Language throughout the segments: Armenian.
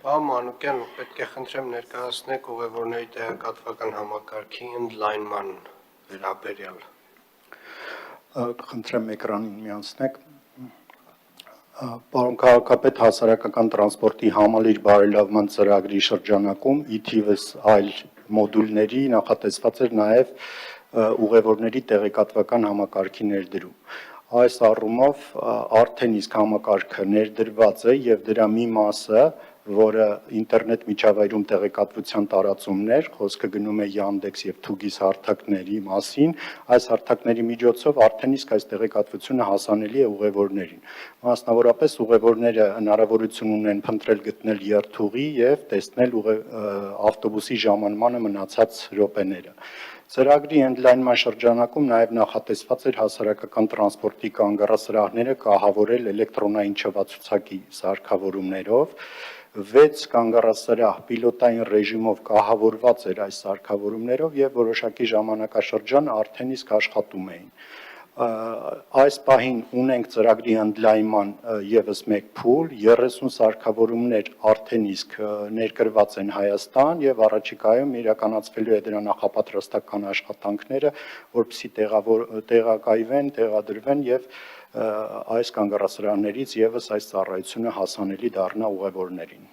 Պարոն Մանուկյան, պետք է խնդրեմ ներկայացնեք ուղևորների տեղեկատվական համակարգի ընդլայնման վերաբերյալ։ Խնդրեմ էկրանին միացնեք։ Պարոն քաղաքապետ, հասարակական տրանսպորտի համալիր բարելավման ծրագրի շրջանակում ի թիվս այլ մոդուլների նախատեսված էր նաև ուղևորների տեղեկատվական համակարգի ներդրում։ Այս առումով արդեն իսկ համակարգը ներդրված է եւ դրա մի մասը, որը ինտերնետ միջավայրում տեղեկատվության տարածումն էր, խոսքը գնում է Yandex եւ Թուգիս հարթակների մասին, այս հարթակների միջոցով արդեն իսկ այս տեղեկատվությունը հասանելի է ուղևորներին։ Մասնավորապես ուղևորները հնարավորություն ունեն փնտրել գտնել երթուղի եւ տեսնել ավտոբուսի ժամանմանը մնացած րոպեները։ Ծրագրի ընդլայնման շրջանակում նաև նախատեսված էր հասարակական տրանսպորտի կանգառասրահները կահավորել էլեկտրոնային չվացուցակի սարքավորումներով, 6 կանգառասրահ պիլոտային ռեժիմով կահավորված էր այս սարքավորումներով եւ որոշակի ժամանակաշրջան արդեն իսկ աշխատում էին։ Այս պահին ունենք ծրագրի ընդլայնման եւս մեկ փուլ, 30 սարքավորումներ արդեն իսկ ներկրված են Հայաստան եւ առաջիկայում իրականացվելու է դրա նախապատրաստական աշխատանքները, որպեսզի տեղակայվեն, տեղադրվեն եւ այս կանգառասրահներից եւս այս ծառայությունը հասանելի դառնա ուղևորներին։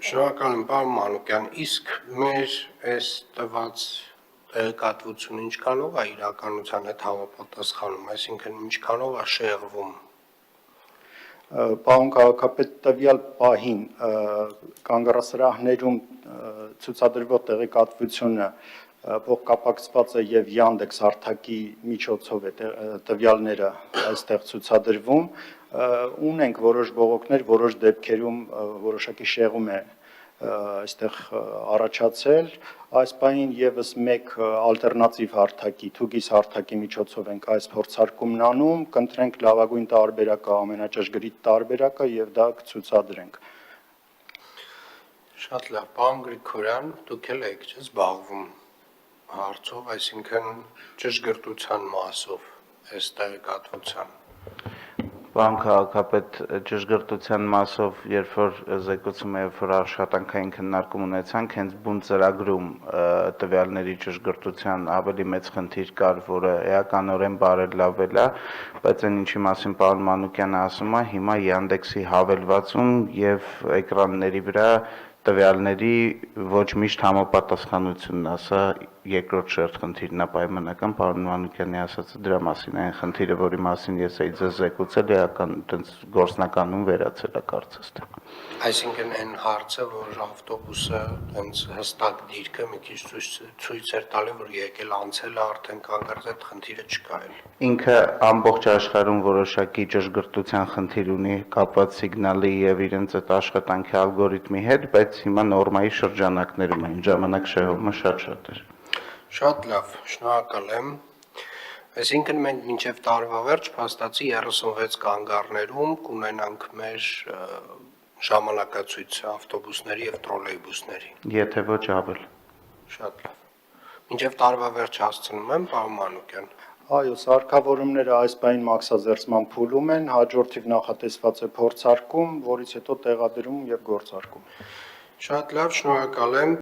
Շնորհակալ եմ, պարոն Մանուկյան, իսկ մեր այս տված տեղեկատվությունը ինչքանով է իրականության հետ համապատասխանում, այսինքն ինչքանով է շեղվում։ Պարոն քաղաքապետ, տվյալ պահին կանգառասրահներում ցուցադրվող տեղեկատվությունը փոխկապակցված է եւ Yandex հարթակի միջոցով է տվյալները այստեղ ցուցադրվում, ունենք որոշ բողոքներ, որոշ դեպքերում որոշակի շեղում է այստեղ առաջացել, այս պահին եւս մեկ ալտերնատիվ հարթակի, Թուգիս հարթակի միջոցով ենք այս փորձարկումն անում, կընտրենք լավագույն տարբերակը, ամենաճշգրիտ տարբերակը եւ դա կցուցադրենք։ Շատ լավ, պարոն Գրիգորյան, դուք էլ եք զբաղվում հարցով, այսինքն ճշգրտության մասով, այս տեղեկատվության։ Պարոն քաղաքապետ, ճշգրտության մասով, երբ որ զեկուցում է, երբ որ աշխատանքային քննարկում ունեցանք, հենց բուն ծրագրում տվյալների ճշգրտության ավելի մեծ խնդիր կար, որը էականորեն բարելավել է, բայց այն ինչի մասին պարոն Մանուկյանը ասում է, հիմա Yandex-ի հավելվածում եւ էկրանների վրա տվյալների ոչ միշտ համապատասխանությունն է, սա երկրորդ շերտ խնդիրն է պայմանական պարոն Մանուկյանի ասածը դրա մասին, այն խնդիրը, որի մասին ես էի ձեզ զեկուցել, այդպես գործնականում վերացել է կարծես թե։ Այսինքն այն հարցը, որ ավտոբուսը հենց հստակ դիրքը մի քիչ ցույց էր տալի, որ եկել անցել է արդեն կանգառ, այդ խնդիրը չկա էլ։ Ինքը ամբողջ աշխարհում որոշակի ճշգրտության խնդիր ունի կապված սիգնալի եւ իրենց այդ աշխատանքի ալգորիթմի հետ, բայց հիմա նորմայի շրջանակներում այն ժամանակ շեղումը շատ էր։ Շատ լավ, շնորհակալ եմ։ Այսինքն մենք մինչև տարվա վերջ փաստացի 36 կանգառներում կունենանք մեր ժամանակացույց ավտոբուսների եւ տրոլեյբուսների։ Եթե ոչ ավել։ Շատ լավ։ Մինչև տարվա վերջ հասցնում եմ, պարոն Մանուկյան։ Այո, սարքավորումները այս պահին մաքսազերծման փուլում են, հաջորդիվ նախատեսված է փորձարկում, որից հետո տեղադրում եւ գործարկում։ Շատ լավ, շնորհակալ եմ։